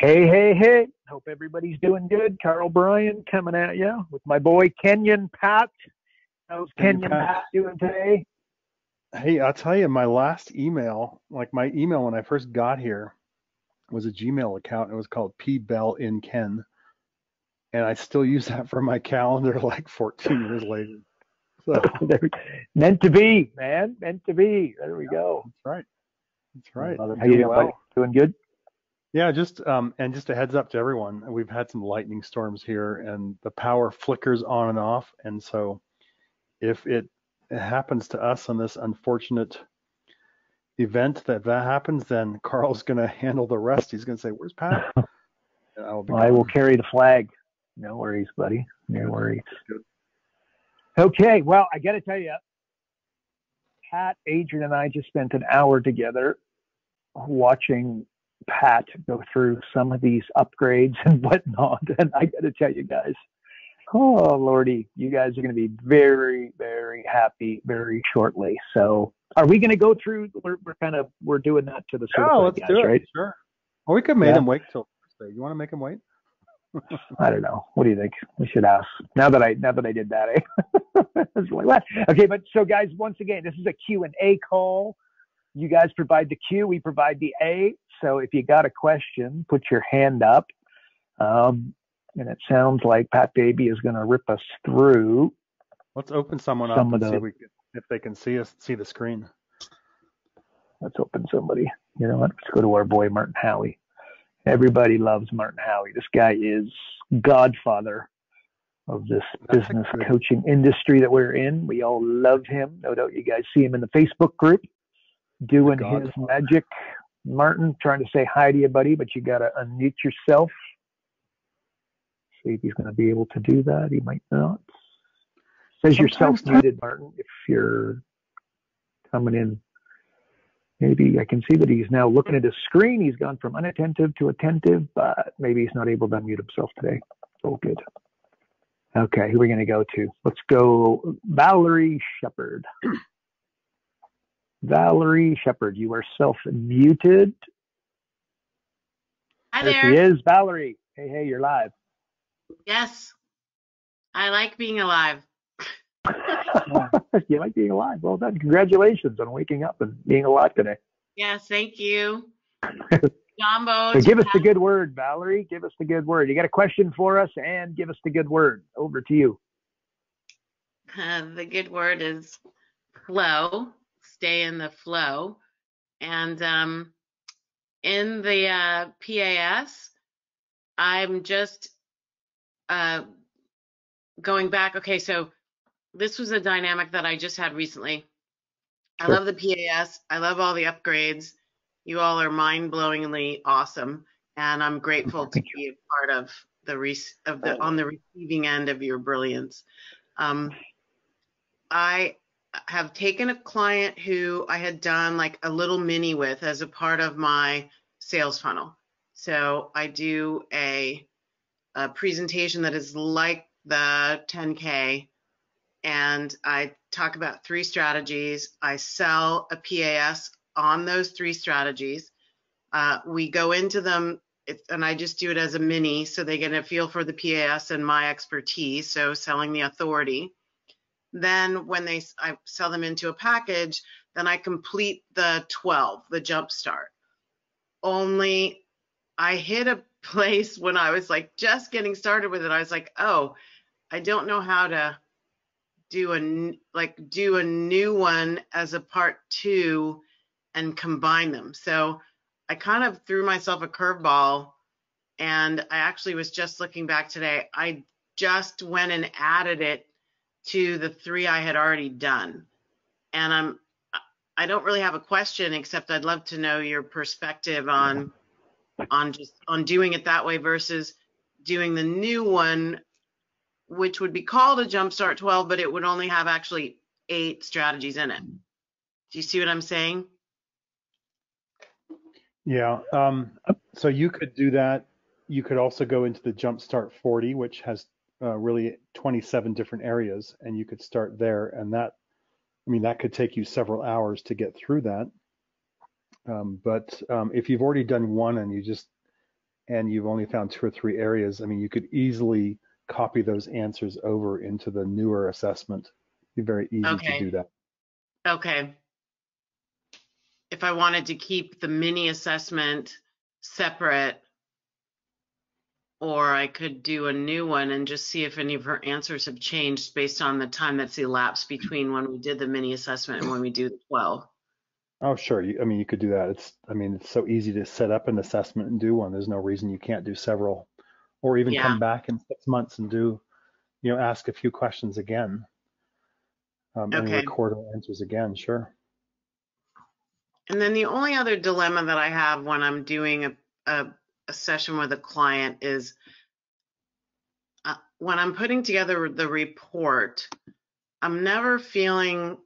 Hey, hey, hey. Hope everybody's doing good. Carl Bryan coming at you with my boy Kenyon Pat. How's Hey, Kenyon Pat. Pat doing today? Hey, I'll tell you, my last email, like my email when I first got here, was a Gmail account. It was called P Bell in Ken, and I still use that for my calendar, like 14 years later. So, Meant to be, man. Meant to be. There we go. that's right. That's I right. love it. How you Doing doing, buddy? well. Doing good? Yeah, just a heads up to everyone. We've had some lightning storms here, and the power flickers on and off. And so, if it happens to us on this unfortunate event that happens, then Carl's going to handle the rest. He's going to say, "Where's Pat?" And I will be Well, I will gone. carry the flag. No worries, buddy. No Good. worries. Good. Okay, well, I got to tell you, Pat, Adrian, and I just spent an hour together watching Pat go through some of these upgrades and whatnot. And I got to tell you guys, oh, Lordy, you guys are going to be very, very happy very shortly. So are we going to go through, we're doing that to the Yeah, certified let's guys, do it. right? Sure. Well, we could make Yeah. him wait till Thursday. You want to make him wait? I don't know. What do you think? We should ask. Now that I did that, eh? I was like, what? Okay, but so guys, once again, this is a Q&A call. You guys provide the Q, we provide the A. So if you got a question, put your hand up. And it sounds like Pat Baby is going to rip us through Let's open someone up some of and see the. if they can see the screen. Let's open somebody. You know what? Let's go to our boy Martin Howie. Everybody loves Martin Howie. This guy is godfather of this That's a business good. coaching industry that we're in. We all love him. No doubt you guys see him in the Facebook group The doing his Godfather. magic. Martin, trying to say hi to you, buddy, but you got to unmute yourself. See if he's going to be able to do that. He might not. Says you're Sometimes, self-muted, Martin, if you're coming in. Maybe I can see that he's now looking at his screen. He's gone from unattentive to attentive, but maybe he's not able to unmute himself today. Oh, good. Okay, who are we going to go to? Let's go Valerie Shepard. Valerie Shepard, you are self-muted. Hi There she there. is. Valerie. Hey, hey, you're live. Yes, I like being alive. You like being alive. Well done. Congratulations on waking up and being alive today. Yes, thank you. Jumbo So to give us the good word, Valerie. Give us the good word. You got a question for us and give us the good word. Over to you. the good word is flow. Stay in the flow. And in the PAS, I'm just going back. Okay, so this was a dynamic that I just had recently. I Sure. love the PAS. I love all the upgrades. You all are mind-blowingly awesome, and I'm grateful to Thank you. be a part of on the receiving end of your brilliance. I have taken a client who I had done like a little mini with as a part of my sales funnel. So I do a presentation that is like the 10K, and I talk about 3 strategies. I sell a PAS on those 3 strategies. We go into them, and I just do it as a mini so they get a feel for the PAS and my expertise, so selling the authority. Then when I sell them into a package, then I complete the 12, the jump start. Only I hit a place when I was like just getting started with it. I was like, oh, I don't know how to do a new one as a part 2 and combine them. So I kind of threw myself a curveball, and I actually was just looking back today. I just went and added it to the 3 I had already done. And I don't really have a question, except I'd love to know your perspective on doing it that way versus doing the new one, which would be called a Jumpstart 12, but it would only have actually 8 strategies in it. Do you see what I'm saying? Yeah. So you could do that. You could also go into the Jumpstart 40, which has really 27 different areas, and you could start there. And that could take you several hours to get through that. But if you've already done one and you just and you've only found 2 or 3 areas, I mean, you could easily copy those answers over into the newer assessment. It'd be very easy to Okay. do that. Okay. If I wanted to keep the mini assessment separate, or I could do a new one and just see if any of her answers have changed based on the time that's elapsed between when we did the mini assessment and when we do the 12. Oh, sure. I mean, you could do that. It's so easy to set up an assessment and do one. There's no reason you can't do several, or even Yeah. come back in 6 months and do, ask a few questions again, and Okay. record our answers again. Sure. And then the only other dilemma that I have when I'm doing a session with a client is when I'm putting together the report, I'm never feeling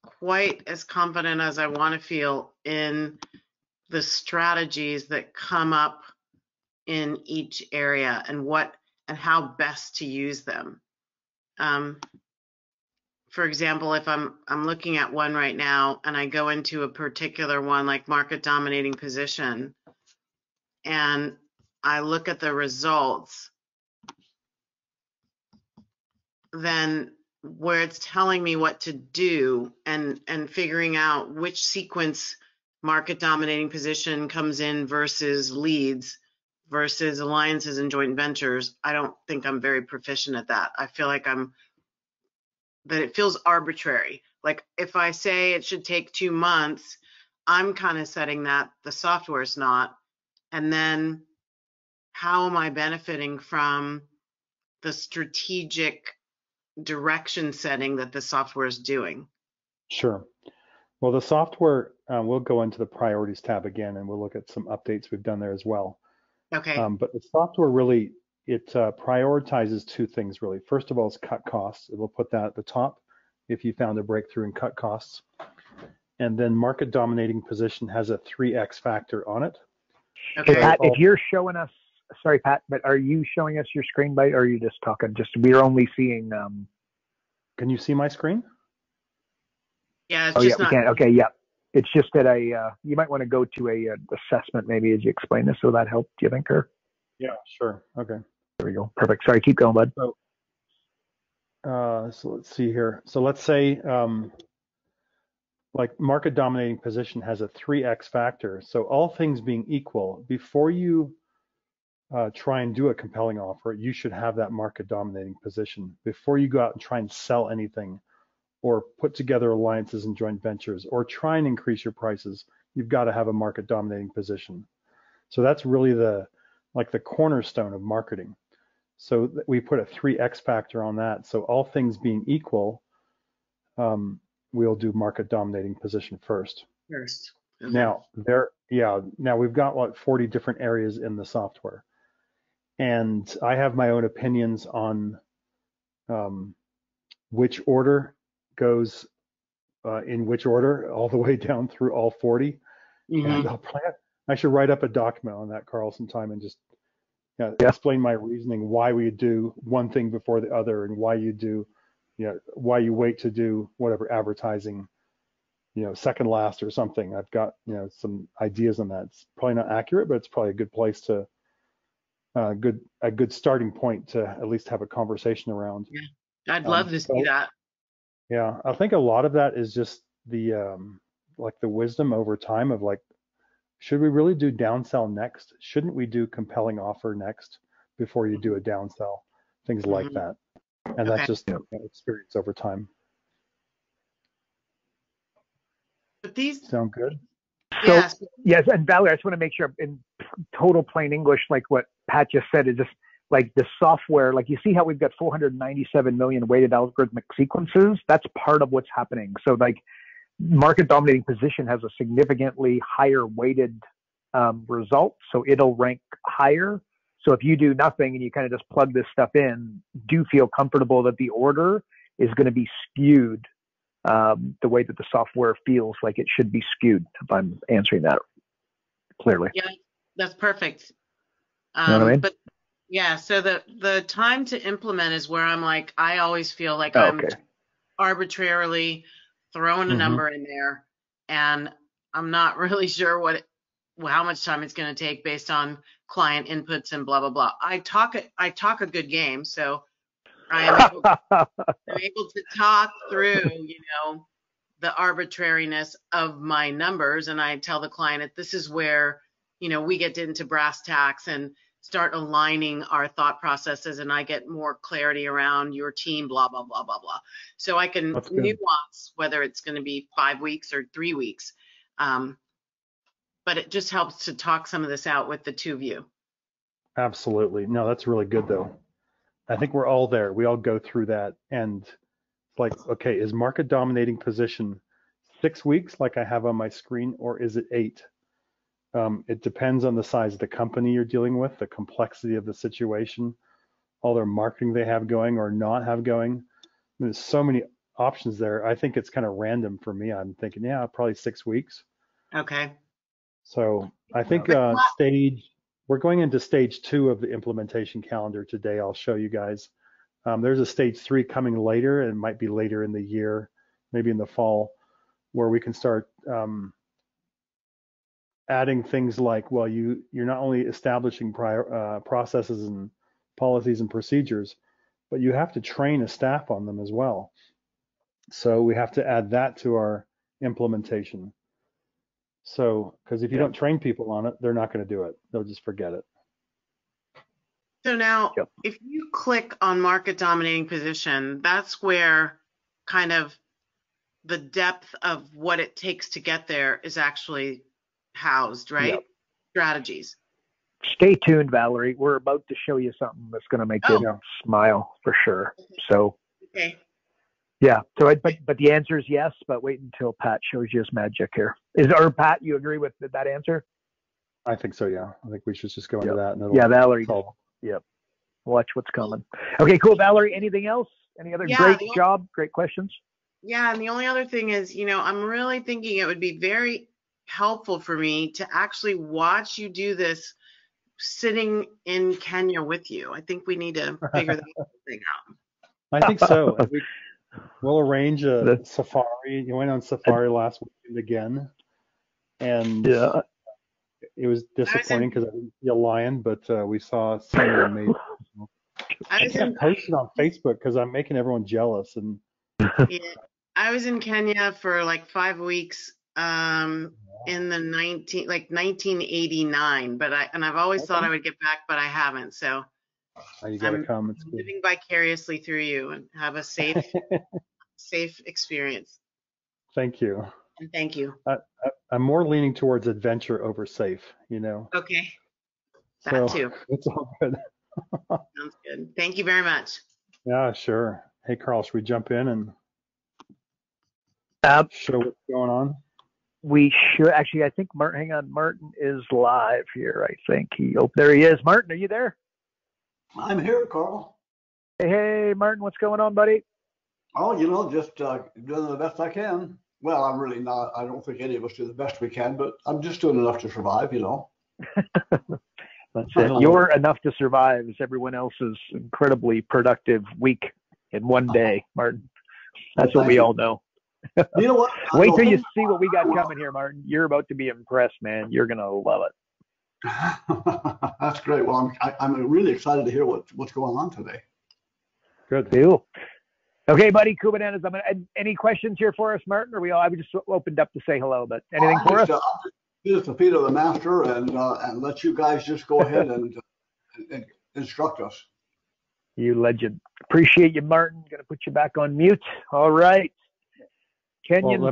quite as confident as I want to feel in the strategies that come up in each area and how best to use them. For example, if I'm looking at one right now and I go into a particular one like market dominating position and I look at the results, then where it's telling me what to do and figuring out which sequence market dominating position comes in versus leads versus alliances and joint ventures, I don't think I'm very proficient at that. I feel like that it feels arbitrary. Like if I say it should take 2 months, I'm kind of setting that, the software's not. And then how am I benefiting from the strategic direction setting that the software is doing? Sure. Well, the software, we'll go into the priorities tab again, and we'll look at some updates we've done there as well. Okay. But the software really, it prioritizes 2 things really. First of all, is cut costs. It will put that at the top if you found a breakthrough in cut costs. And then market dominating position has a 3x factor on it. Okay. Hey, Pat, if you're showing us, sorry, Pat, but are you showing us your screen by, or are you just talking? We're only seeing. Can you see my screen? Yeah, it's Oh, just yeah, not. we can. Okay, yeah. It's just that you might want to go to a assessment maybe as you explain this. So that helped, do you think, or? Yeah, sure. Okay. There we go. Perfect. Sorry, keep going, bud. So let's see here. So let's say like market dominating position has a 3x factor. So all things being equal, before you try and do a compelling offer, you should have that market dominating position. Before you go out and try and sell anything or put together alliances and joint ventures or try and increase your prices, you've got to have a market dominating position. So that's really the cornerstone of marketing. So we put a 3x factor on that. So all things being equal, we'll do market dominating position first. First. Okay. Now we've got 40 different areas in the software. And I have my own opinions on which order goes in which order, all the way down through all 40. Mm-hmm. And I should write up a document on that, Carl, sometime and just explain my reasoning why we do one thing before the other and why you wait to do whatever advertising, second last or something. I've got, some ideas on that. It's probably not accurate, but it's probably a good place to, a good starting point to at least have a conversation around. Yeah, I'd love to see that. Yeah, I think a lot of that is just the the wisdom over time of should we really do downsell next? Shouldn't we do compelling offer next before you do a downsell? Things like that. And that's just experience over time. But these sound good? So, yes. Yes, and Valerie, I just want to make sure in total plain English, like what Pat just said, is just like the software, like you see how we've got 497 million weighted algorithmic sequences? That's part of what's happening. So like market dominating position has a significantly higher weighted result, so it'll rank higher. So if you do nothing and you kind of just plug this stuff in, do feel comfortable that the order is going to be skewed the way that the software feels like it should be skewed, if I'm answering that clearly. Yeah, that's perfect. You know what I mean? But yeah, so the time to implement is where I'm like, I always feel like I'm arbitrarily throwing a number in there and I'm not really sure how much time it's going to take based on client inputs and blah blah blah. I talk a good game, so I am able, I'm able to talk through, the arbitrariness of my numbers, and I tell the client that this is where, we get into brass tacks and start aligning our thought processes, and I get more clarity around your team, blah, blah, blah, blah, blah. So I can nuance whether it's going to be 5 weeks or 3 weeks. But it just helps to talk some of this out with the two of you. Absolutely. No, that's really good though. I think we're all there. We all go through that. And like, okay, is market dominating position 6 weeks like I have on my screen, or is it 8? It depends on the size of the company you're dealing with, the complexity of the situation, all their marketing they have going or not have going. There's so many options there. I think it's kind of random for me. I'm thinking, yeah, probably 6 weeks. Okay. So I think we're going into stage 2 of the implementation calendar today. I'll show you guys. There's a stage 3 coming later, and it might be later in the year, maybe in the fall, where we can start adding things like, well, you're not only establishing processes and policies and procedures, but you have to train a staff on them as well. So we have to add that to our implementation. So, because if you don't train people on it, they're not going to do it. They'll just forget it. So now, if you click on market dominating position, that's where kind of the depth of what it takes to get there is actually housed, right? Yep. Strategies. Stay tuned, Valerie. We're about to show you something that's going to make you smile for sure. So, yeah. So, but the answer is yes. But wait until Pat shows you his magic here. Pat, you agree with that answer? I think so. Yeah. I think we should just go into that. And Valerie. Yep. Watch what's coming. Okay, cool. Valerie, anything else? Any other great questions? Yeah. And the only other thing is, I'm really thinking it would be very helpful for me to actually watch you do this sitting in Kenya with you. I think we need to figure that thing out. I think so. We'll arrange a safari. You went on safari last weekend again, and it was disappointing because I didn't see a lion, but we saw something amazing. I can't post it on Facebook because I'm making everyone jealous. And I was in Kenya for like 5 weeks in the 1989, but I've always thought I would get back, but I haven't. So you gotta come. It's living vicariously through you and have a safe experience. Thank you. And thank you. I'm more leaning towards adventure over safe, Okay. That too. It's all good. Sounds good. Thank you very much. Yeah, sure. Hey, Carl, should we jump in and show what's going on? We should actually. I think Martin is live here. I think there he is. Martin, are you there? I'm here, Carl. Hey, Martin, what's going on, buddy? Oh, just doing the best I can. Well, I'm really not. I don't think any of us do the best we can, but I'm just doing enough to survive, That's it. You're enough to survive as everyone else's incredibly productive week in one day, Martin. That's what we all know. You know what? Wait till you see what we got coming here, Martin. You're about to be impressed, man. You're going to love it. That's great. Well, I'm really excited to hear what's going on today. Good. Cool. Okay, buddy, Kubernetes. Any questions here for us, Martin? Or I just opened up to say hello, but anything for us? Just the feet of the master and let you guys just go ahead and instruct us. You legend. Appreciate you, Martin. Going to put you back on mute. All right. Kenyon,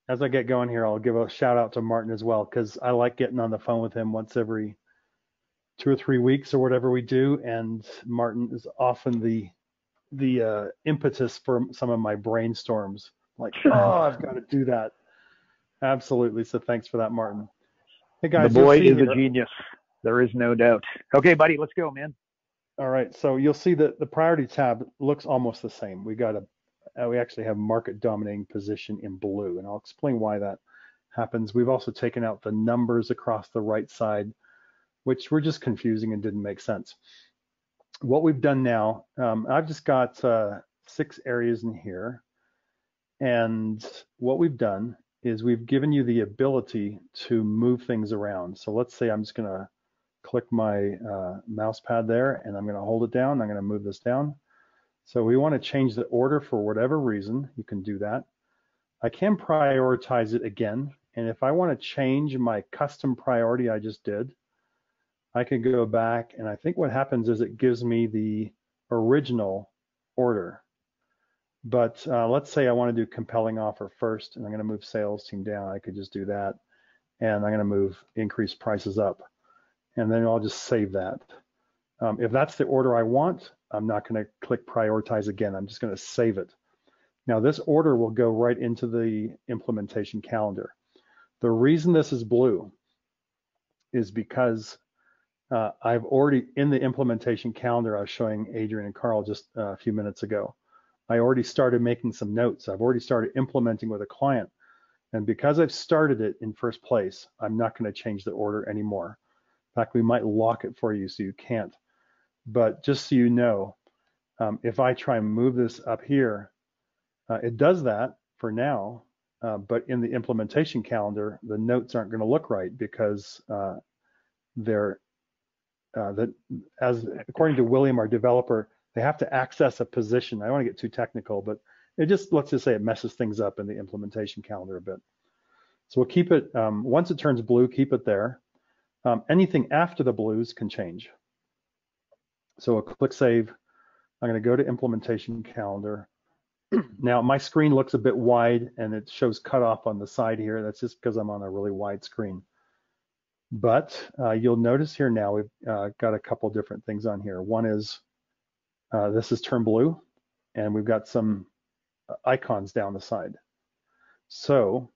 as I get going here, I'll give a shout out to Martin as well, because I like getting on the phone with him once every 2 or 3 weeks or whatever we do, and Martin is often the impetus for some of my brainstorms. Like, I've got to do that. Absolutely. So thanks for that, Martin. Hey guys, the boy is a genius. There is no doubt. Okay, buddy, let's go, man. All right. So you'll see that the priority tab looks almost the same. We actually have market dominating position in blue, and I'll explain why that happens. We've also taken out the numbers across the right side, which were just confusing and didn't make sense. What we've done now, I've just got 6 areas in here, and what we've done is we've given you the ability to move things around. So let's say I'm just going to click my mouse pad there, and I'm going to hold it down. I'm going to move this down. So we want to change the order for whatever reason. You can do that. I can prioritize it again. And if I want to change my custom priority I just did, I can go back, and I think what happens is it gives me the original order. But let's say I want to do compelling offer first, and I'm going to move sales team down. I could just do that, and I'm going to move increase prices up, and then I'll just save that. If that's the order I want, I'm not going to click prioritize again. I'm just going to save it. Now this order will go right into the implementation calendar. The reason this is blue is because I've already, in the implementation calendar I was showing Adrian and Carl just a few minutes ago, I already started making some notes. I've already started implementing with a client. And because I've started it in first place, I'm not going to change the order anymore. In fact, we might lock it for you so you can't. But just so you know, if I try and move this up here, it does that for now, but in the implementation calendar, the notes aren't going to look right because they're, according to William, our developer, they have to access a position. I don't want to get too technical, but let's just say it messes things up in the implementation calendar a bit. So we'll keep it, once it turns blue, keep it there. Anything after the blues can change. So we'll click save. I'm going to go to implementation calendar. Now my screen looks a bit wide and it shows cutoff on the side here. That's just because I'm on a really wide screen. But you'll notice here now we've got a couple different things on here. One is this is turned blue, and we've got some icons down the side. So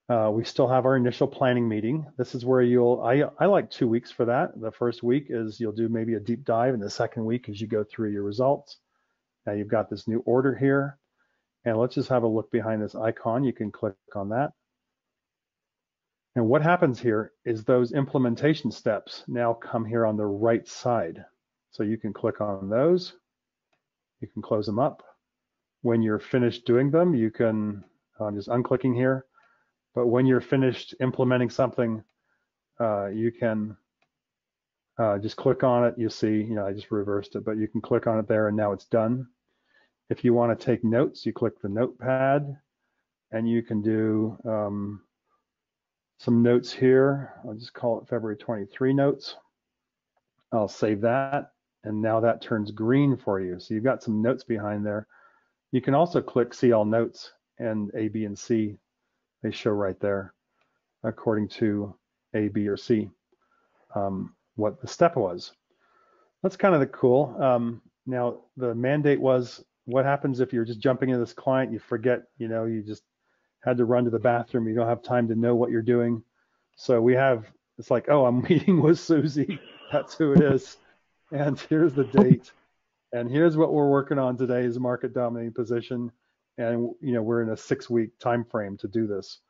we still have our initial planning meeting. This is where I like 2 weeks for that. The first week is you'll do maybe a deep dive, and the second week is you go through your results. Now you've got this new order here, and let's just have a look behind this icon. You can click on that. And what happens here is those implementation steps now come here on the right side. So you can click on those, you can close them up. When you're finished doing them, you can, I'm just unclicking here, but when you're finished implementing something, you can just click on it. You see, I just reversed it, but you can click on it there and now it's done. If you want to take notes, you click the notepad and you can do some notes here. I'll just call it February 23 notes. I'll save that, and now that turns green for you. So you've got some notes behind there. You can also click see all notes, and A, B, and C, they show right there according to A, B, or C what the step was. That's kind of the cool. Now the mandate was, what happens if you're just jumping into this client, you forget, you just had to run to the bathroom, you don't have time to know what you're doing. So it's like, oh, I'm meeting with Susie, that's who it is, and here's the date, and here's what we're working on today is market dominating position, and we're in a 6-week time frame to do this.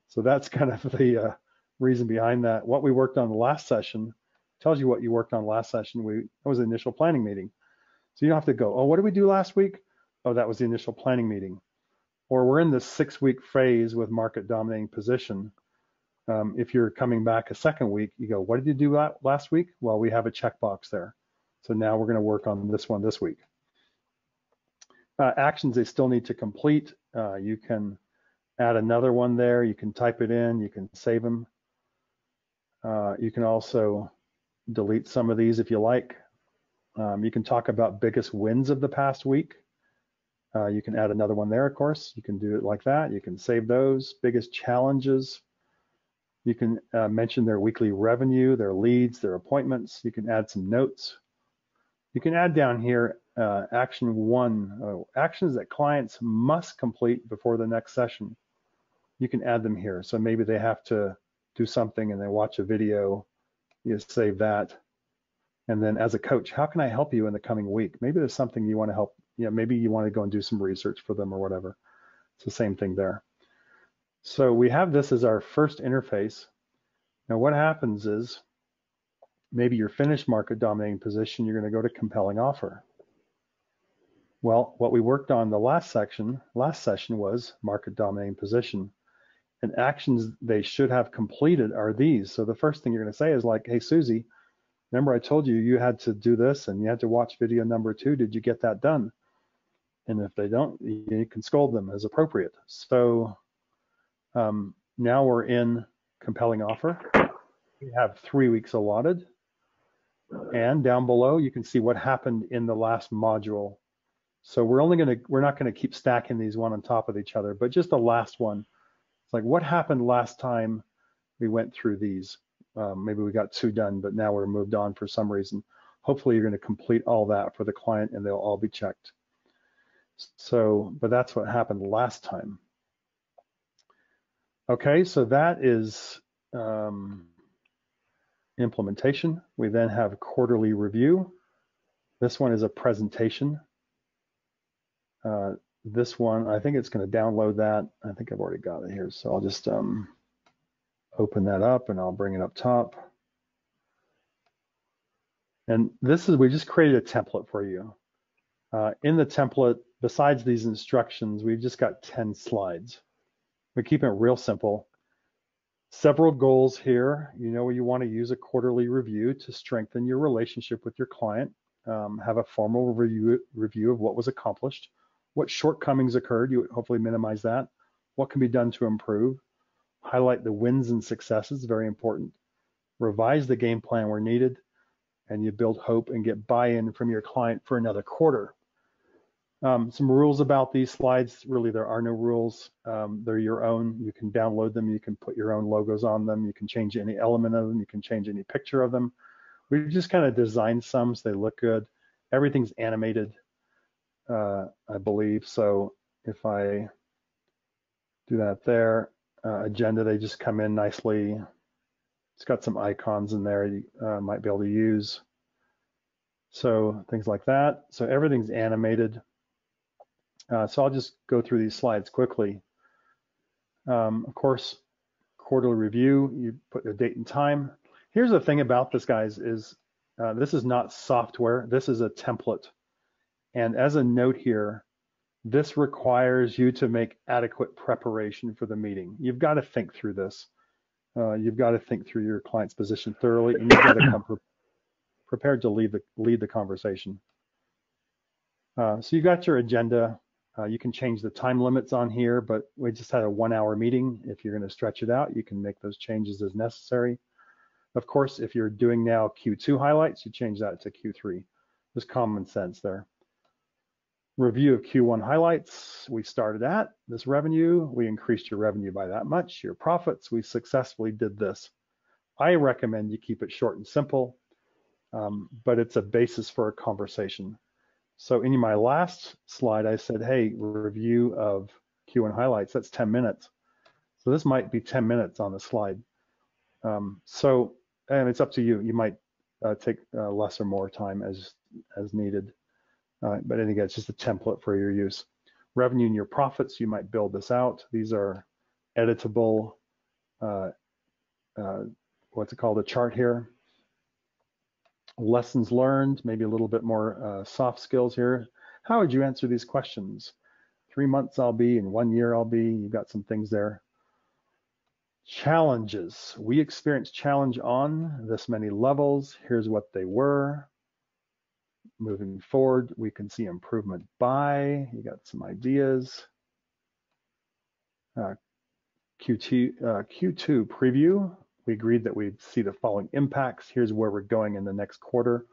So that's kind of the reason behind that. What we worked on the last session tells you what you worked on last session. That was the initial planning meeting. So you don't have to go, oh, what did we do last week? Oh, that was the initial planning meeting. Or we're in this 6-week phase with market dominating position. If you're coming back a second week, you go, what did you do last week? Well, we have a checkbox there. So now we're going to work on this one this week. Actions they still need to complete. You can add another one there. You can type it in. You can save them. You can also delete some of these if you like. You can talk about biggest wins of the past week. You can add another one there, of course. You can do it like that. You can save those. Biggest challenges. You can mention their weekly revenue, their leads, their appointments. You can add some notes. You can add down here action 1, actions that clients must complete before the next session. You can add them here. So maybe they have to do something and they watch a video. You save that. And then as a coach, how can I help you in the coming week? Maybe there's something you want to help. Maybe you want to go and do some research for them or whatever. It's the same thing there. So we have this as our first interface. Now what happens is maybe you're finished market dominating position, you're going to go to compelling offer. Well, what we worked on the last session was market dominating position. And actions they should have completed are these. So the first thing you're going to say is like, hey, Susie, remember I told you you had to do this and you had to watch video number 2. Did you get that done? And if they don't, you can scold them as appropriate. So now we're in compelling offer. We have 3 weeks allotted. And down below, you can see what happened in the last module. So we're not going to keep stacking these one on top of each other, but just the last one. It's like, what happened last time we went through these? Maybe we got 2 done, but now we're moved on for some reason. Hopefully you're going to complete all that for the client and they'll all be checked. So, but that's what happened last time. Okay, so that is implementation. We then have quarterly review. This one is a presentation. This one, I think it's going to download that. I think I've already got it here. So I'll just open that up and I'll bring it up top. And this is, we just created a template for you. In the template, besides these instructions, we've just got 10 slides. We're keeping it real simple. Several goals here. You know, you want to use a quarterly review to strengthen your relationship with your client. Have a formal review of what was accomplished. What shortcomings occurred, you hopefully minimize that. What can be done to improve? Highlight the wins and successes, very important. Revise the game plan where needed, and you build hope and get buy-in from your client for another quarter. Some rules about these slides, really there are no rules. They're your own. You can download them, you can put your own logos on them, you can change any element of them, you can change any picture of them. We just kind of designed some so they look good. Everything's animated. I believe. So if I do that there, agenda, they just come in nicely. It's got some icons in there you might be able to use. So things like that. So everything's animated. So I'll just go through these slides quickly. Of course, quarterly review, you put the date and time. Here's the thing about this, guys, is this is not software. This is a template. And as a note here, this requires you to make adequate preparation for the meeting. You've got to think through this. You've got to think through your client's position thoroughly, and you've got to come prepared to lead the conversation. So you got your agenda. You can change the time limits on here, but we just had a 1-hour meeting. If you're going to stretch it out, you can make those changes as necessary. Of course, if you're doing now Q2 highlights, you change that to Q3. There's common sense there. Review of Q1 highlights, we started at this revenue, we increased your revenue by that much, your profits, we successfully did this. I recommend you keep it short and simple, but it's a basis for a conversation. So in my last slide, I said, hey, review of Q1 highlights, that's 10 minutes. So this might be 10 minutes on the slide. And it's up to you. You might take less or more time as needed. But again, it's just a template for your use. Revenue and your profits, you might build this out. These are editable, what's it called, a chart here. Lessons learned, maybe a little bit more soft skills here. How would you answer these questions? 3 months I'll be, in 1 year I'll be. You've got some things there. Challenges. We experienced challenge on this many levels. Here's what they were. Moving forward, we can see improvement by. You got some ideas. Q2 preview. We agreed that we'd see the following impacts. Here's where we're going in the next quarter.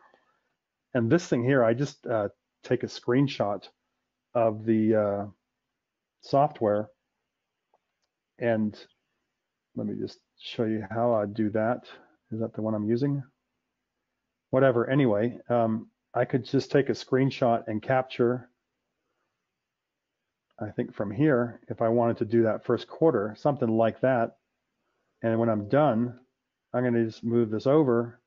And this thing here, I just take a screenshot of the software. And let me just show you how I do that. Is that the one I'm using? Whatever, anyway. I could just take a screenshot and capture, I think from here, if I wanted to do that first quarter, something like that. And when I'm done, I'm going to just move this over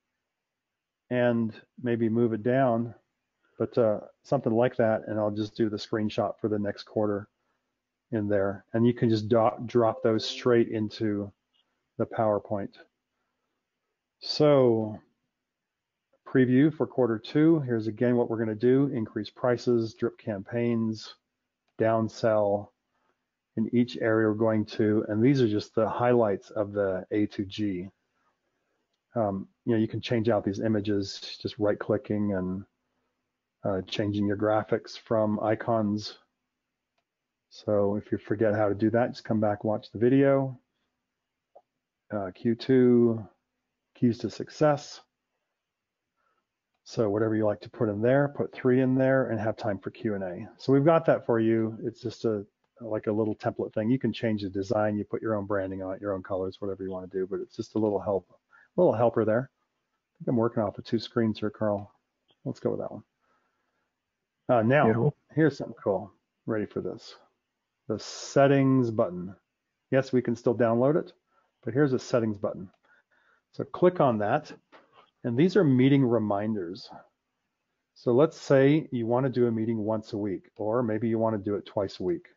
and maybe move it down, but something like that. And I'll just do the screenshot for the next quarter in there. And you can just drop those straight into the PowerPoint. So preview for Q2. Here's again what we're going to do: increase prices, drip campaigns, downsell, in each area we're going to, and these are just the highlights of the A to G. You can change out these images, just right-clicking and changing your graphics from icons. So if you forget how to do that, just come back, watch the video. Q2, keys to success. So whatever you like to put in there, put 3 in there and have time for Q&A. So we've got that for you. It's just like a little template thing. You can change the design. You put your own branding on it, your own colors, whatever you want to do, but it's just a little helper there. I think I'm working off of 2 screens here, Carl. Let's go with that one. Now, here's something cool. Ready for this. The settings button. Yes, we can still download it, but here's a settings button. So click on that. And these are meeting reminders. So let's say you want to do a meeting once a week, or maybe you want to do it twice a week,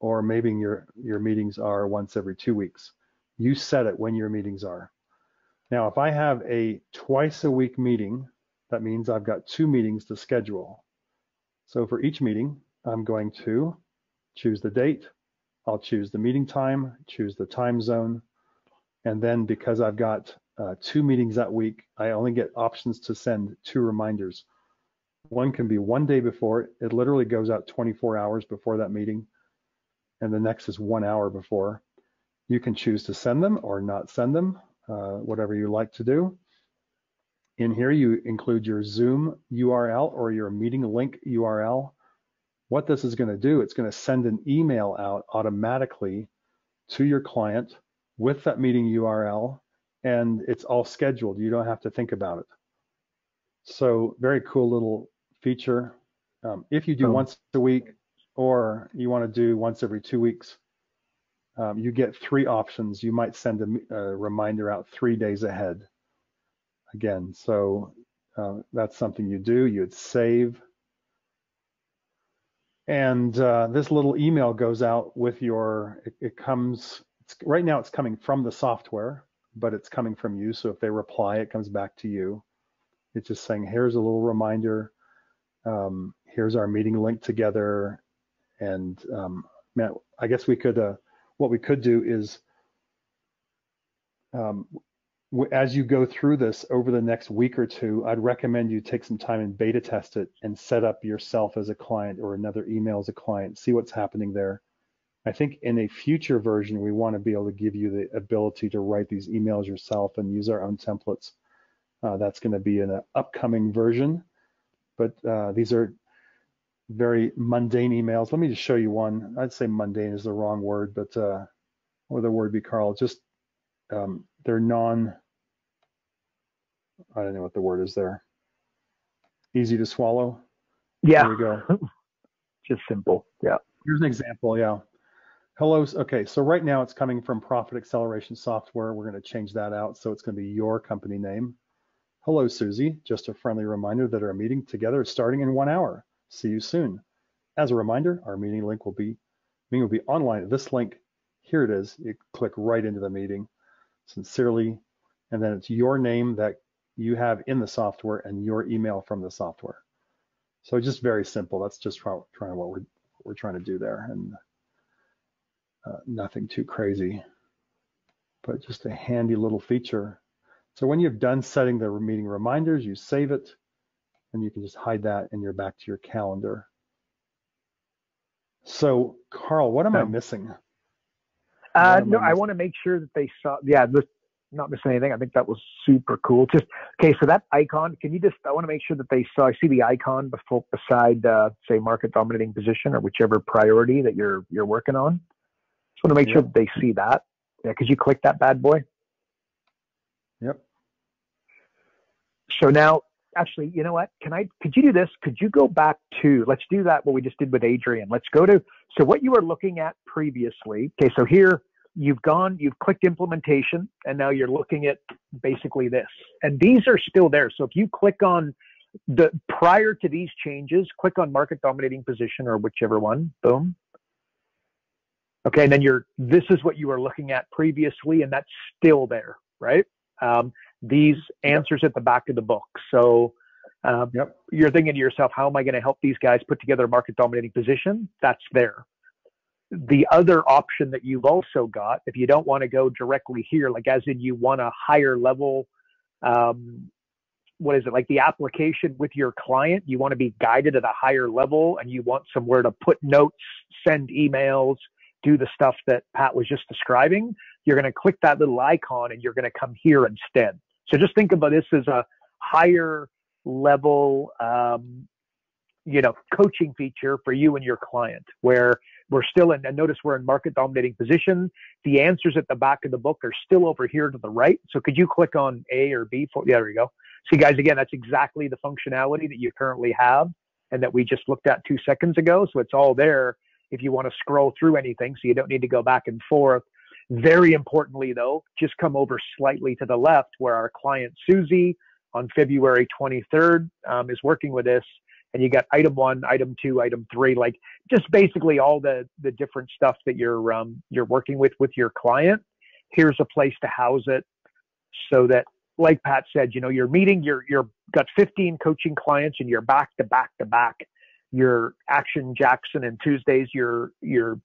or maybe your meetings are once every 2 weeks. You set it when your meetings are. Now, if I have a twice a week meeting, that means I've got 2 meetings to schedule. So for each meeting, I'm going to choose the date. I'll choose the meeting time, choose the time zone. And then because I've got 2 meetings that week, I only get options to send 2 reminders. One can be 1 day before. It literally goes out 24 hours before that meeting. And the next is 1 hour before. You can choose to send them or not send them, whatever you like to do. In here, you include your Zoom URL or your meeting link URL. What this is going to do, it's going to send an email out automatically to your client with that meeting URL, and it's all scheduled. You don't have to think about it. So very cool little feature. If you do once a week or you want to do once every 2 weeks, you get 3 options. You might send a reminder out 3 days ahead. Again, so that's something you do. You'd save. And this little email goes out with right now it's coming from the software, but it's coming from you. So if they reply, it comes back to you. It's just saying, here's a little reminder. Here's our meeting link together. And man, I guess we could, what we could do is, as you go through this over the next week or 2, I'd recommend you take some time and beta test it and set up yourself as a client or another email as a client, see what's happening there. I think in a future version, we want to be able to give you the ability to write these emails yourself and use our own templates. That's going to be in an upcoming version, but these are very mundane emails. Let me just show you one. I'd say mundane is the wrong word, but what would the word be, Carl? Just they're I don't know what the word is there. Easy to swallow. Yeah. There we go. Just simple. Yeah. Here's an example. Yeah. Hello. Okay. So right now it's coming from Profit Acceleration Software. We're going to change that out. So it's going to be your company name. Hello, Susie. Just a friendly reminder that our meeting together is starting in 1 hour. See you soon. As a reminder, our meeting will be online at this link. Here it is. You click right into the meeting. Sincerely. And then it's your name that you have in the software and your email from the software. So just very simple. That's just what we're trying to do there, and nothing too crazy, but just a handy little feature. So when you've done setting the meeting reminders, you save it, and you can just hide that, and you're back to your calendar. So Carl, what am I missing? No, I want to make sure that they saw. Yeah, not missing anything. I think that was super cool. Just okay. So that icon, I want to make sure that they saw. I see the icon beside, say, market dominating position or whichever priority that you're working on. Just want to make sure that they see that. Yeah, could you click that bad boy? Yep. So now, actually, you know what? Could you do this? Could you go back to? Let's do that. What we just did with Adrian. Let's go to. So what you were looking at previously. Okay. So here. You've clicked implementation, and now you're looking at basically this. And these are still there. So if you click on prior to these changes, click on market dominating position or whichever one, boom. Okay, and then this is what you were looking at previously, and that's still there, right? These answers at the back of the book. So you're thinking to yourself, how am I going to help these guys put together a market dominating position? That's there. the other option that you've also got, if you don't want to go directly here, like as in you want a higher level, what is it, like the application with your client, you want to be guided at a higher level and you want somewhere to put notes, send emails, do the stuff that Pat was just describing, you're going to click that little icon and you're going to come here instead. So just think about this as a higher level, coaching feature for you and your client, where we're still in, and notice we're in market dominating position. The answers at the back of the book are still over here to the right. So could you click on A or B? Yeah, there you go. See, guys, again, that's exactly the functionality that you currently have and that we just looked at 2 seconds ago. So it's all there if you want to scroll through anything, so you don't need to go back and forth. Very importantly, though, just come over slightly to the left where our client Susie on February 23rd is working with this. And you got item 1, item 2, item 3, like just basically all the different stuff that you're working with your client. Here's a place to house it so that, like Pat said, you're meeting, you're got 15 coaching clients and you're back to back to back. Your Action Jackson and Tuesdays, your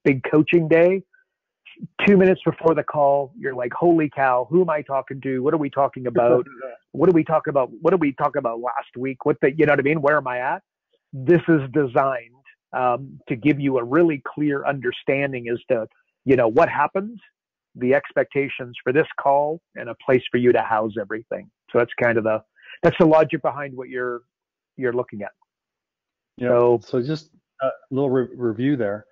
big coaching day. 2 minutes before the call, you're like, holy cow, who am I talking to? What are we talking about? What did we talk about? What did we talk about last week? You know what I mean? Where am I at? This is designed to give you a really clear understanding as to, what happens, the expectations for this call, and a place for you to house everything. So that's kind of that's the logic behind what you're looking at. Yeah. So just a little review there.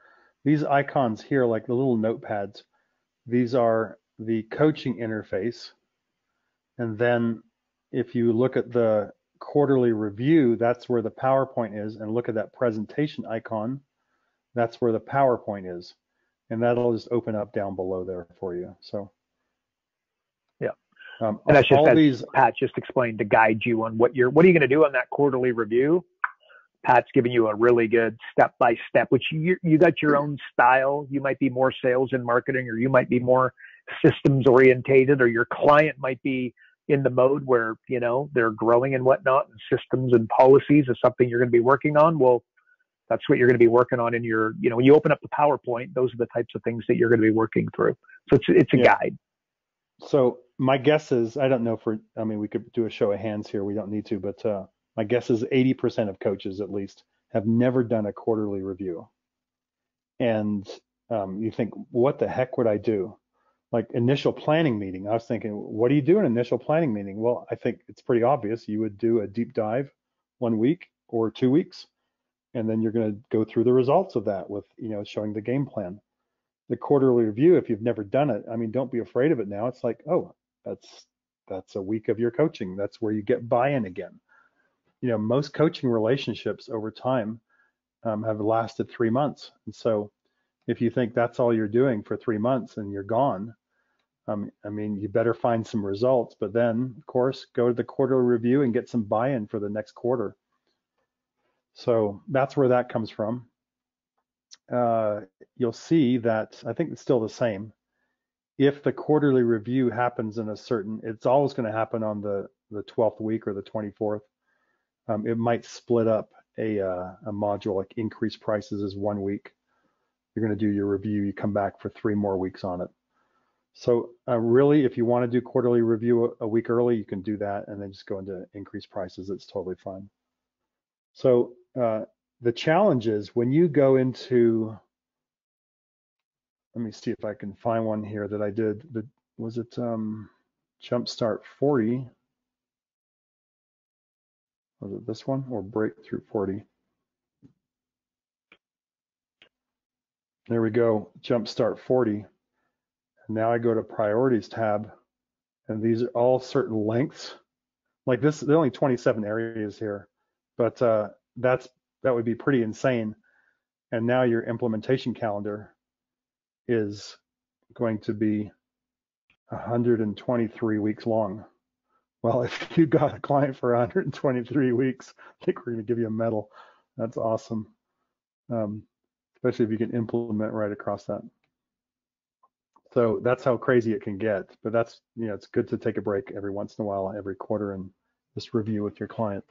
These icons here, like the little notepads, these are the coaching interface. And then if you look at the quarterly review, that's where the PowerPoint is, and look at that presentation icon, that's where the PowerPoint is, and that'll just open up down below there for you. So yeah, and that's just as Pat just explained to guide you on what are you going to do on that quarterly review. Pat's giving you a really good step-by-step, which you got your own style. You might be more sales and marketing, or you might be more systems orientated, or your client might be in the mode where, they're growing and whatnot, and systems and policies is something you're going to be working on. Well, that's what you're going to be working on in your, when you open up the PowerPoint, those are the types of things that you're going to be working through. So it's a guide. So my guess is, I don't know we could do a show of hands here. We don't need to, but my guess is 80% of coaches at least have never done a quarterly review. And you think, what the heck would I do? Like initial planning meeting, I was thinking, what do you do in an initial planning meeting? Well, I think it's pretty obvious. You would do a deep dive 1 week or 2 weeks, and then you're going to go through the results of that with, showing the game plan. The quarterly review, if you've never done it, don't be afraid of it now. It's like, oh, that's a week of your coaching. That's where you get buy-in again. Most coaching relationships over time have lasted 3 months. And so if you think that's all you're doing for 3 months and you're gone, you better find some results, but then of course, go to the quarterly review and get some buy-in for the next quarter. So that's where that comes from. You'll see that I think it's still the same. If the quarterly review happens it's always going to happen on the 12th week or the 24th. It might split up a module, like increase prices is 1 week. You're going to do your review, you come back for 3 more weeks on it. So really, if you want to do quarterly review a week early, you can do that and then just go into increase prices. It's totally fine. So the challenge is when you go into, let me see if I can find one here that I did. Was it Jumpstart 40? Was it this one or Breakthrough 40? There we go, Jumpstart 40. And now I go to Priorities tab, and these are all certain lengths. Like this, there are only 27 areas here, but that would be pretty insane. And now your implementation calendar is going to be 123 weeks long. Well, if you got a client for 123 weeks, I think we're going to give you a medal. That's awesome. Especially if you can implement right across that. So that's how crazy it can get. But that's, it's good to take a break every once in a while, every quarter, and just review with your client.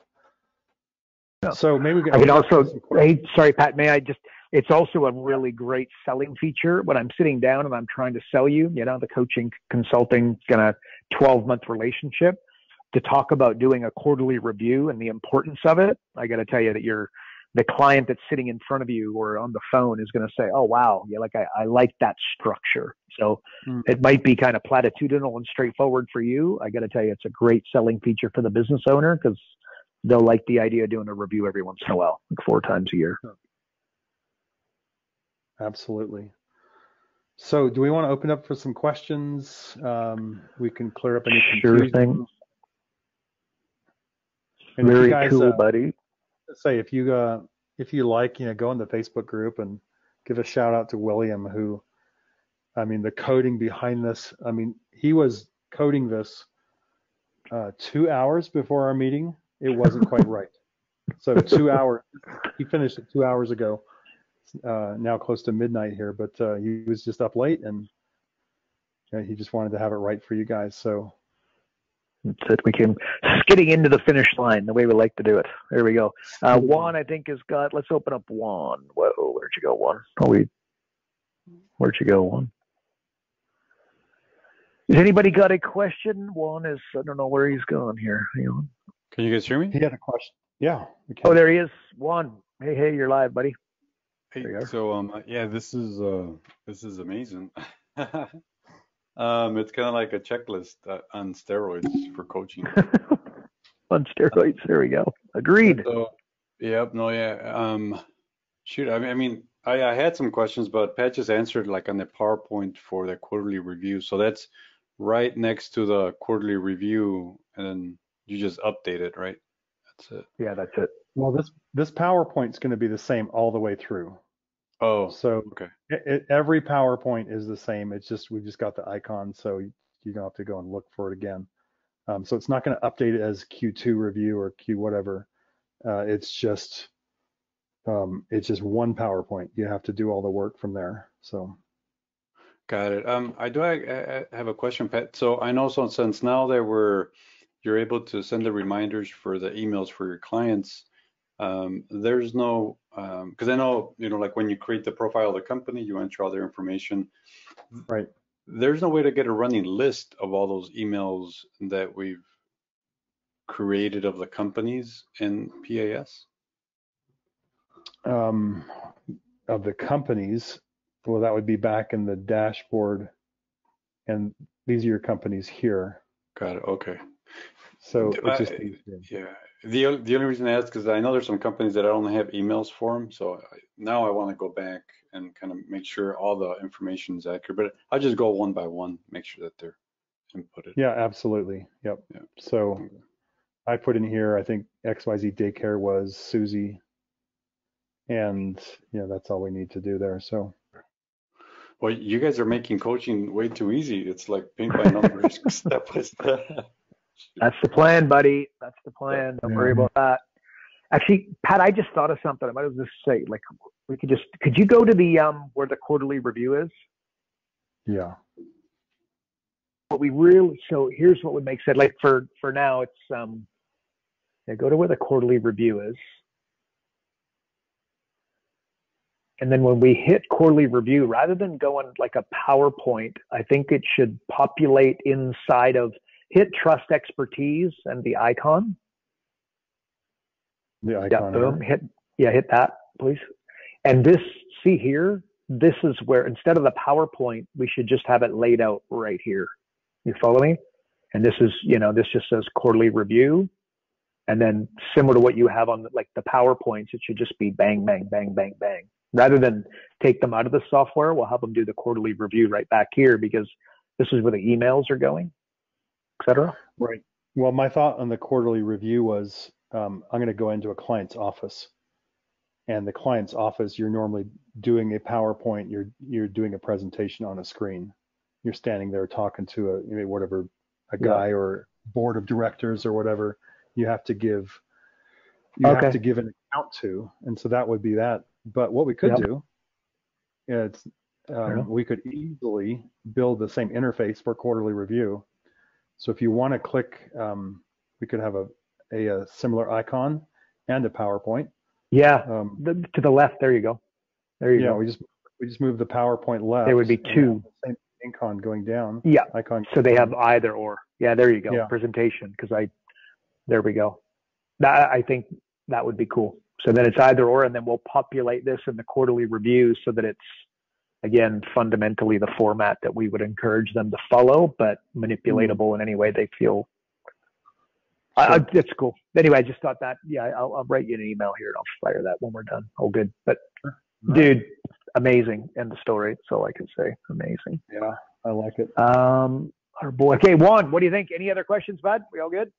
So maybe I can also, hey, sorry, Pat, may I just, It's also a really great selling feature when I'm sitting down and I'm trying to sell you, the coaching, consulting, kind of 12-month relationship, to talk about doing a quarterly review and the importance of it. I got to tell you that the client that's sitting in front of you or on the phone is going to say, oh, wow, yeah, like I like that structure. So it might be kind of platitudinal and straightforward for you. I got to tell you, it's a great selling feature for the business owner because they'll like the idea of doing a review every once in a while, like 4 times a year. Absolutely. So do we want to open up for some questions? We can clear up any confusion. Sure thing. And Very if you guys, cool, buddy. Say if you like, go in the Facebook group and give a shout out to William, who, the coding behind this. He was coding this 2 hours before our meeting. It wasn't quite right. So 2 hours. He finished it 2 hours ago. Now close to midnight here, but he was just up late and he just wanted to have it right for you guys. So that's it. We came skidding into the finish line the way we like to do it. There we go. Juan, I think, has got. Let's open up Juan. Whoa, where'd you go, Juan? Where'd you go, Juan? Has anybody got a question? Juan is. I don't know where he's gone here. Hang on. Can you guys hear me? He had a question. Yeah. We can. Oh, there he is. Juan. Hey, you're live, buddy. Hey, so yeah, this is amazing. It's kind of like a checklist on steroids for coaching. On steroids, there we go. Agreed. So, yep, no, yeah. Shoot, I had some questions, but Pat just answered like on the PowerPoint for the quarterly review. So that's right next to the quarterly review, and then you just update it, right? That's it. Yeah, that's it. Well, this PowerPoint's going to be the same all the way through. Oh, so okay. Every PowerPoint is the same. It's just we just got the icon, so you don't have to go and look for it again. So it's not going to update it as Q2 review or Q whatever. It's just one PowerPoint. You have to do all the work from there. So. Got it. I have a question, Pat. So I know, so since now you're able to send the reminders for the emails for your clients. There's no, because I know, like when you create the profile of the company, you enter all their information. Right. There's no way to get a running list of all those emails that we've created of the companies in PAS. Of the companies, well, that would be back in the dashboard, and these are your companies here. Got it. Okay. So it's just yeah. The only reason I ask is because I know there's some companies that I don't have emails for them, so now I want to go back and kind of make sure all the information is accurate. But I'll just go one by one, make sure that they're inputted. Yeah, absolutely. Yep. Yeah. So I put in here, I think XYZ Daycare was Susie, and that's all we need to do there. So. Well, you guys are making coaching way too easy. It's like paint by numbers, step by step. That's the plan, buddy. That's the plan. Don't worry about that. Actually, Pat, I just thought of something. I might as well just say, like, could you go to the where the quarterly review is? Yeah. So here's what would make sense. Like for now, it's go to where the quarterly review is. And then when we hit quarterly review, rather than going like a PowerPoint, I think it should populate inside of hit trust expertise and the icon. The icon. Yeah, boom. Hit that, please. And see here, this is where instead of the PowerPoint, we should just have it laid out right here. You follow me? And this is, this just says quarterly review. And then similar to what you have on like the PowerPoints, it should just be bang, bang, bang, bang, bang. Rather than take them out of the software, we'll have them do the quarterly review right back here because this is where the emails are going, et cetera. Right. Well, my thought on the quarterly review was I'm going to go into a client's office. And the client's office, you're normally doing a PowerPoint, you're doing a presentation on a screen. You're standing there talking to a guy or board of directors or whatever you have to give have to give an account to. And so that would be that. But what we could do is we could easily build the same interface for quarterly review. So if you want to click, we could have a similar icon and a PowerPoint. Yeah, to the left, there you go. There you Yeah, go. we just moved the PowerPoint left. There would be and two. the same icon going down. Yeah. Icon. So they have either or. Yeah, there you go. Yeah. Presentation. There we go. I think that would be cool. So then it's either or, and then we'll populate this in the quarterly reviews so that it's, again, fundamentally the format that we would encourage them to follow, but manipulatable in any way they feel. Sure. It's cool. Anyway, I just thought that, I'll write you an email here and I'll fire that when we're done. All good. But dude, amazing. End of story. That's all I can say. Amazing. Yeah, I like it. Our boy. Okay, Juan, what do you think? Any other questions, bud? We all good?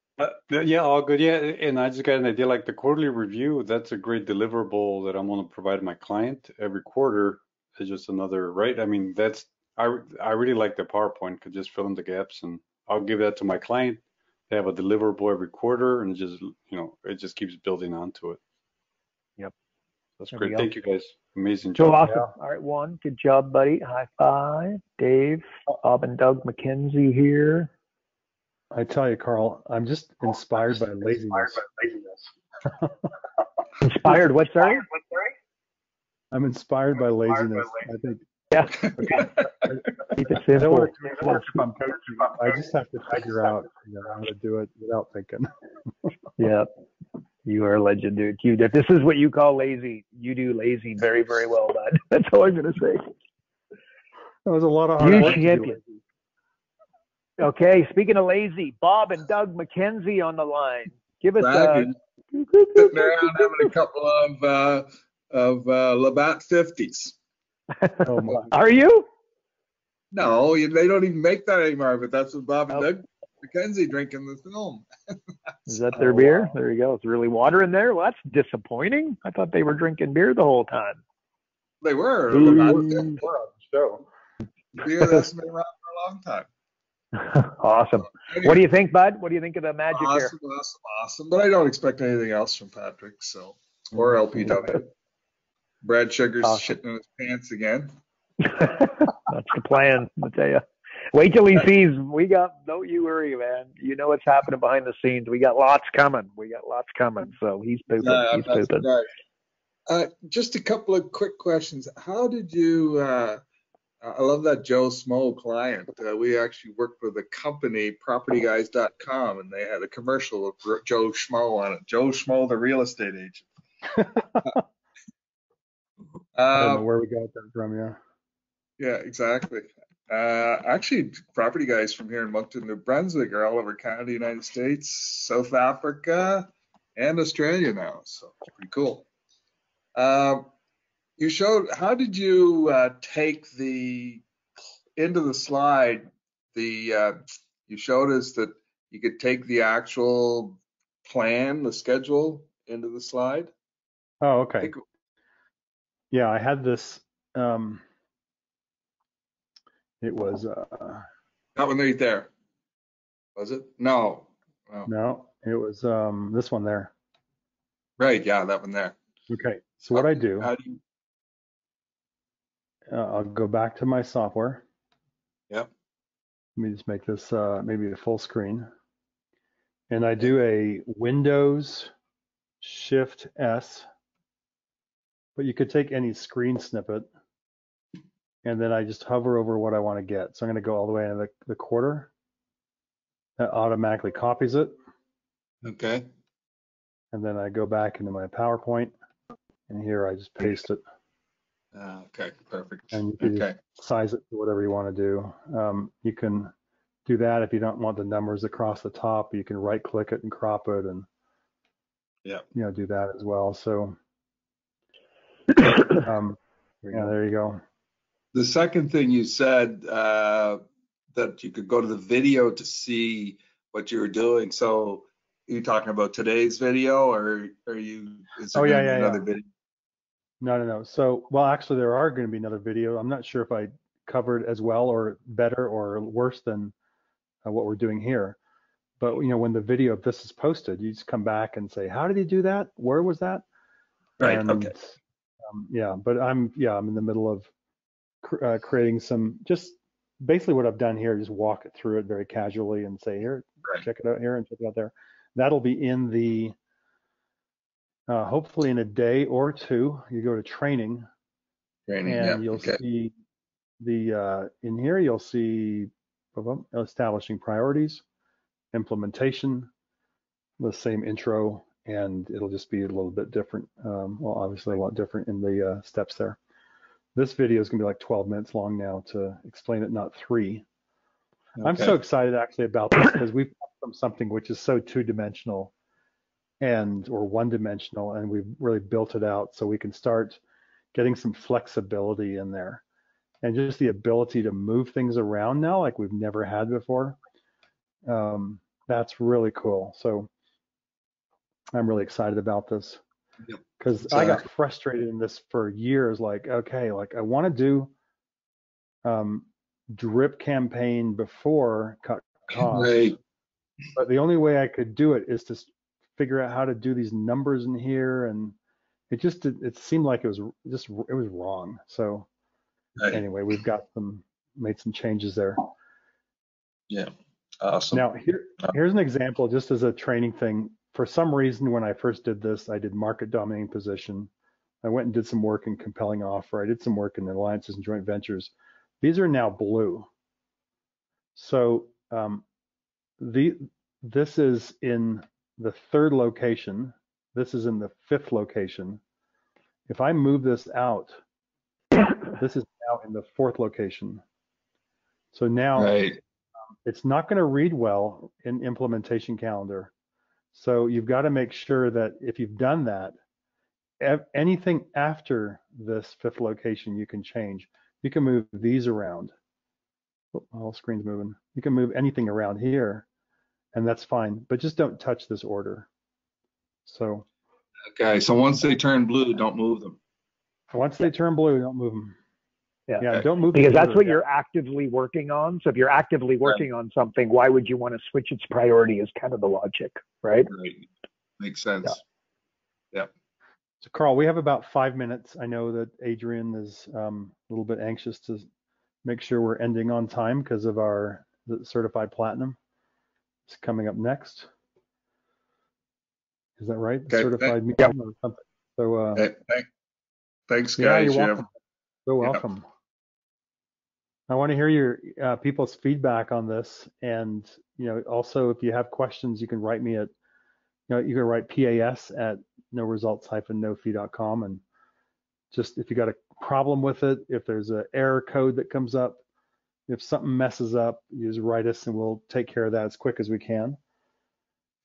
Yeah, all good. Yeah, and I just got an idea, like the quarterly review, that's a great deliverable that I'm going to provide my client every quarter. It's just another, right? I mean, I really like the PowerPoint, could just fill in the gaps, and I'll give that to my client. They have a deliverable every quarter, and it just keeps building onto it. Yep. That's There great. we go. Thank you, guys. Amazing So job. awesome. Yeah. All right, Juan, good job, buddy. High five. Dave, Bob, and Doug McKenzie here. I tell you, Carl, I'm just inspired by laziness. Inspired what, sorry? I'm inspired by laziness. I think. Yeah. Keep it I don't simple. want to take work if I'm coaching. I just have to figure out how to do it without thinking. Yeah. You are a legend, dude. If this is what you call lazy, you do lazy very, very well, bud. That's all I'm going to say. That was a lot of hard You work to do champion. Okay, speaking of lazy, Bob and Doug McKenzie on the line. Give us sitting around having a couple of Labatt 50s. Oh my. Are you? No, they don't even make that anymore, but that's what Bob and Doug McKenzie drink in the film. Is that their beer? Wow. There you go. It's really water in there. Well, that's disappointing. I thought they were drinking beer the whole time. They were. We're on the show. Beer that's been around for a long time. Awesome. Anyway, what do you think, bud? What do you think of the magic here? Awesome. But I don't expect anything else from Patrick, or LPW. Brad Sugar's shitting in his pants again. That's the plan, I tell you. Wait till he sees. Don't you worry, man. You know what's happening behind the scenes. We got lots coming. So he's pooping. He's pooping. Just a couple of quick questions. How did you? I love that Joe Schmo client. We actually worked with a company, PropertyGuys.com, and they had a commercial with Joe Schmo on it. Joe Schmo, the real estate agent. I don't know where we got that from, yeah. Yeah, exactly. Actually, property guys from here in Moncton, New Brunswick are all over Canada, United States, South Africa, and Australia now. So it's pretty cool. You showed, how did you take into the slide, you showed us that you could take the actual plan, the schedule into the slide? Oh, okay. Yeah, I had this, it was that one right there, was it? No, it was this one there. Right, yeah, that one there. Okay, so what I do, I'll go back to my software. Yep. Let me just make this maybe a full screen, and I do a Windows Shift S, but you could take any screen snippet. And then I just hover over what I want to get. So I'm going to go all the way into the quarter. That automatically copies it. Okay. And then I go back into my PowerPoint, and here I just paste it. Okay, perfect. And you can size it to whatever you want to do. You can do that if you don't want the numbers across the top. You can right-click it and crop it, and do that as well. So there you go. The second thing you said that you could go to the video to see what you were doing. So are you talking about today's video, or are you? Is there another video? No. So, well, actually, there are going to be another video. I'm not sure if I covered as well or better or worse than what we're doing here. But when the video of this is posted, you just come back and say, "How did you do that? Where was that?" Right. And, okay. But I'm in the middle of creating some, just basically what I've done here, just walk it through it very casually and say, here, check it out here and check it out there. That'll be in the, hopefully in a day or two, you go to training, Training, and yeah, you'll okay. see the in here you'll see establishing priorities, implementation, the same intro, and it'll just be a little bit different. Well, obviously a lot different in the steps there. This video is going to be like 12 minutes long now to explain it, not 3. Okay. I'm so excited actually about this because we've come from something which is so two-dimensional or one-dimensional, and we've really built it out so we can start getting some flexibility in there and just the ability to move things around now like we've never had before. That's really cool. So I'm really excited about this because I got frustrated in this for years. Like, okay, like I want to do drip campaign before cut costs, Right. but the only way I could do it is to figure out how to do these numbers in here, and it seemed like it was wrong. So anyway, we've made some changes there. Yeah, awesome. Now here's an example, just as a training thing. For some reason, when I first did this, I did market dominating position. I went and did some work in compelling offer. I did some work in alliances and joint ventures. These are now blue. So this is in the 3rd location. This is in the 5th location. If I move this out, this is now in the 4th location. So now it's not going to read well in implementation calendar. So you've got to make sure that if you've done that, anything after this 5th location you can change. You can move these around. Oh, my whole screen's moving. You can move anything around here, and that's fine, but just don't touch this order. So okay, so once they turn blue, don't move them. Once they turn blue, don't move them. Yeah, okay. Don't move because that's what you're actively working on. So if you're actively working on something, why would you want to switch its priority is kind of the logic, right? Right. Makes sense. Yeah. So Carl, we have about 5 minutes. I know that Adrian is a little bit anxious to make sure we're ending on time because of the certified platinum. It's coming up next. Is that right? Okay. Certified medium or something. So thanks, guys. Yeah, you're welcome. So welcome. I want to hear your people's feedback on this, and also if you have questions, you can write me at you can write PAS@noresults-nofee.com, and just if you got a problem with it, if there's an error code that comes up, if something messes up, you just write us and we'll take care of that as quick as we can.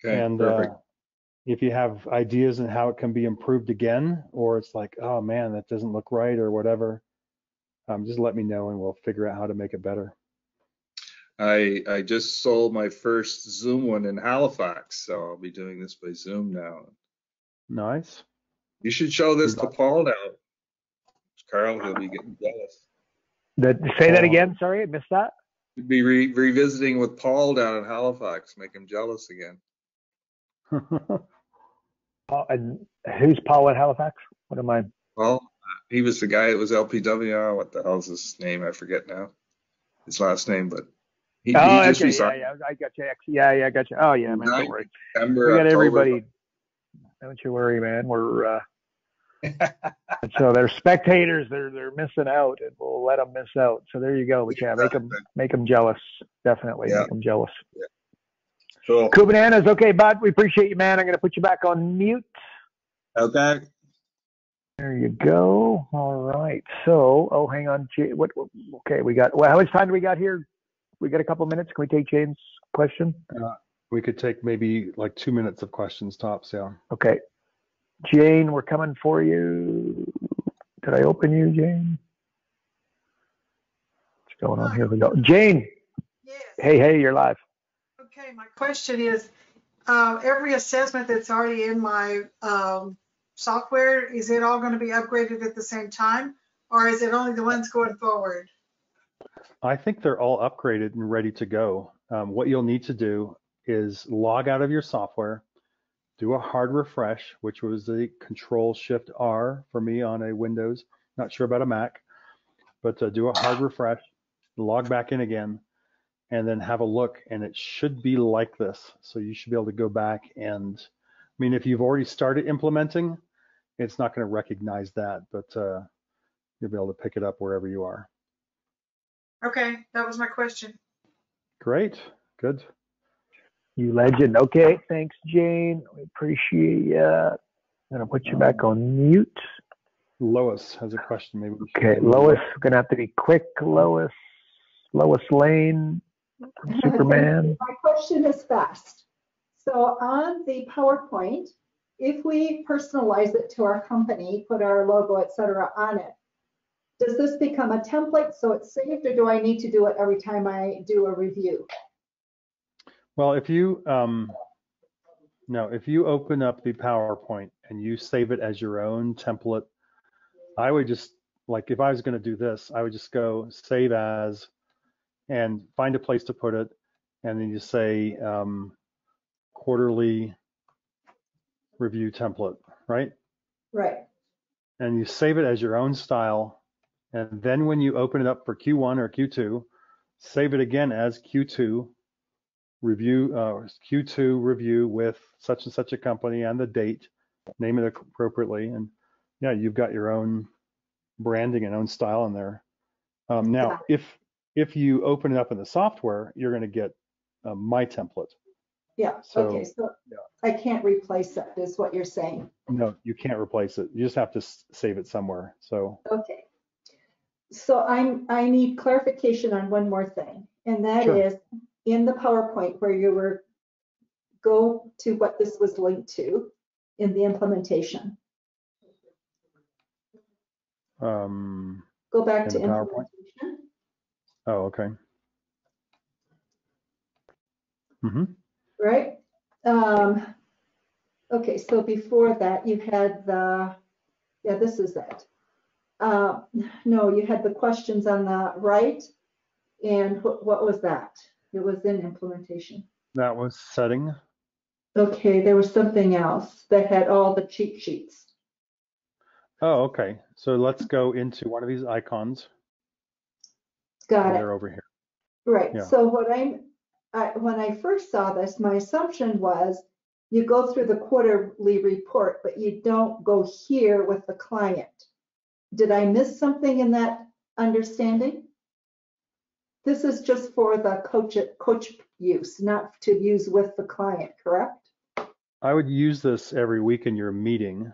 Okay, and perfect. If you have ideas on how it can be improved again, or it's like, oh man, that doesn't look right or whatever, just let me know and we'll figure out how to make it better. I just sold my first Zoom one in Halifax, so I'll be doing this by Zoom now. Nice. You should show this to Paul now, Carl. He'll be getting jealous. Say that again. Sorry, I missed that. You'd be revisiting with Paul down in Halifax, make him jealous again. And who's Paul at Halifax? What am I? Well, he was the guy that was LPW. What the hell's his name? I forget now. His last name, but he just resigned. Yeah, I got you. Yeah, I got you. Oh yeah, man, don't worry. September, we got October, everybody. Don't you worry, man. We're so they're spectators. They're missing out, and we'll let them miss out. So there you go. But yeah, make them jealous. Definitely make them jealous. Yeah. Cool. Cool bananas. Okay, bud. We appreciate you, man. I'm going to put you back on mute. Okay. There you go. All right. So, hang on. Okay, we got. Well, how much time do we got here? We got a couple minutes. Can we take Jane's question? We could take maybe like 2 minutes of questions tops. Yeah. Okay. Jane, we're coming for you. Did I open you, Jane? What's going on? Here we go. Jane. Yes. Hey, you're live. Okay, my question is, every assessment that's already in my software, is it all going to be upgraded at the same time, or is it only the ones going forward? I think they're all upgraded and ready to go. What you'll need to do is log out of your software, do a hard refresh, which was the Control-Shift-R for me on a Windows. Not sure about a Mac, but do a hard refresh, log back in again, and then have a look, and it should be like this. So you should be able to go back and, I mean, if you've already started implementing, it's not going to recognize that, but you'll be able to pick it up wherever you are. Okay, that was my question. Great. Good. You legend. Okay, thanks, Jane. We appreciate you. I'm gonna put you back on mute. Lois has a question. Maybe we should. Okay, Lois, gonna have to be quick. Lois Lane, Superman. My question is fast. So on the PowerPoint, if we personalize it to our company, put our logo, et cetera, on it, does this become a template so it's saved, or do I need to do it every time I do a review? Well, if you if you open up the PowerPoint and you save it as your own template, I would just, like, if I was going to do this, I would just go save as and find a place to put it, and then you say quarterly review template, right? Right. And you save it as your own style, and then when you open it up for Q1 or Q2, save it again as Q2 review with such and such a company and the date, name it appropriately, and yeah, you've got your own branding and own style in there. Now, if you open it up in the software, you're going to get my template. Yeah. So, okay. So yeah. I can't replace it, is what you're saying. No, you can't replace it. You just have to save it somewhere. So. Okay. So I need clarification on one more thing, and that Sure. is in the PowerPoint where you were go to what this was linked to in the implementation. Go back to implementation. Oh, okay. Mm-hmm. Right. Okay, so before that you had the, yeah, this is it. No, you had the questions on the right, and what was that? It was in implementation. That was setting. Okay, there was something else that had all the cheat sheets. Oh, okay. So let's go into one of these icons. Got it. They're over here. Right. Yeah. So when I first saw this, my assumption was you go through the quarterly report, but you don't go here with the client. Did I miss something in that understanding? This is just for the coach use, not to use with the client, correct? I would use this every week in your meeting.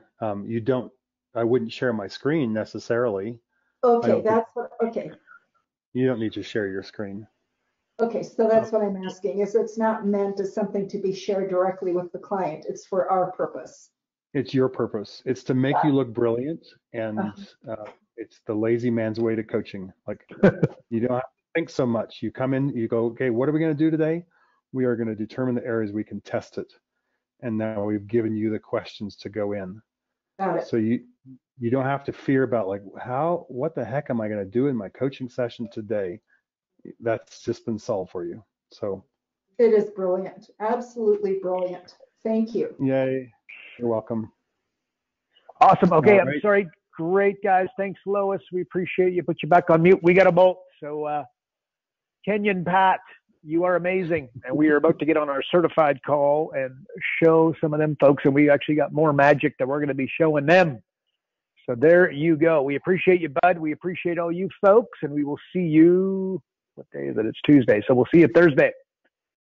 I wouldn't share my screen necessarily. Okay, that's what, okay. You don't need to share your screen. Okay, so that's what I'm asking, is it's not meant as something to be shared directly with the client. It's for our purpose. It's your purpose. It's to make you look brilliant, and it's the lazy man's way to coaching. Like, you don't have to think so much. You come in, you go, okay, what are we going to do today? We are going to determine the areas we can test it. And now we've given you the questions to go in. Got it. So you don't have to fear about, like, what the heck am I going to do in my coaching session today? That's just been solved for you. So it is brilliant. Absolutely brilliant. Thank you. Yay. You're welcome. Awesome. Okay, Right. I'm sorry. Great, guys. Thanks, Lois. We appreciate you. Put you back on mute. We got a bolt. So Kenyon Pat, you are amazing. And we are about to get on our certified call and show some of them folks. And we actually got more magic that we're going to be showing them. So there you go. We appreciate you, bud. We appreciate all you folks. And we will see you, what day is it? It's Tuesday. So we'll see you Thursday.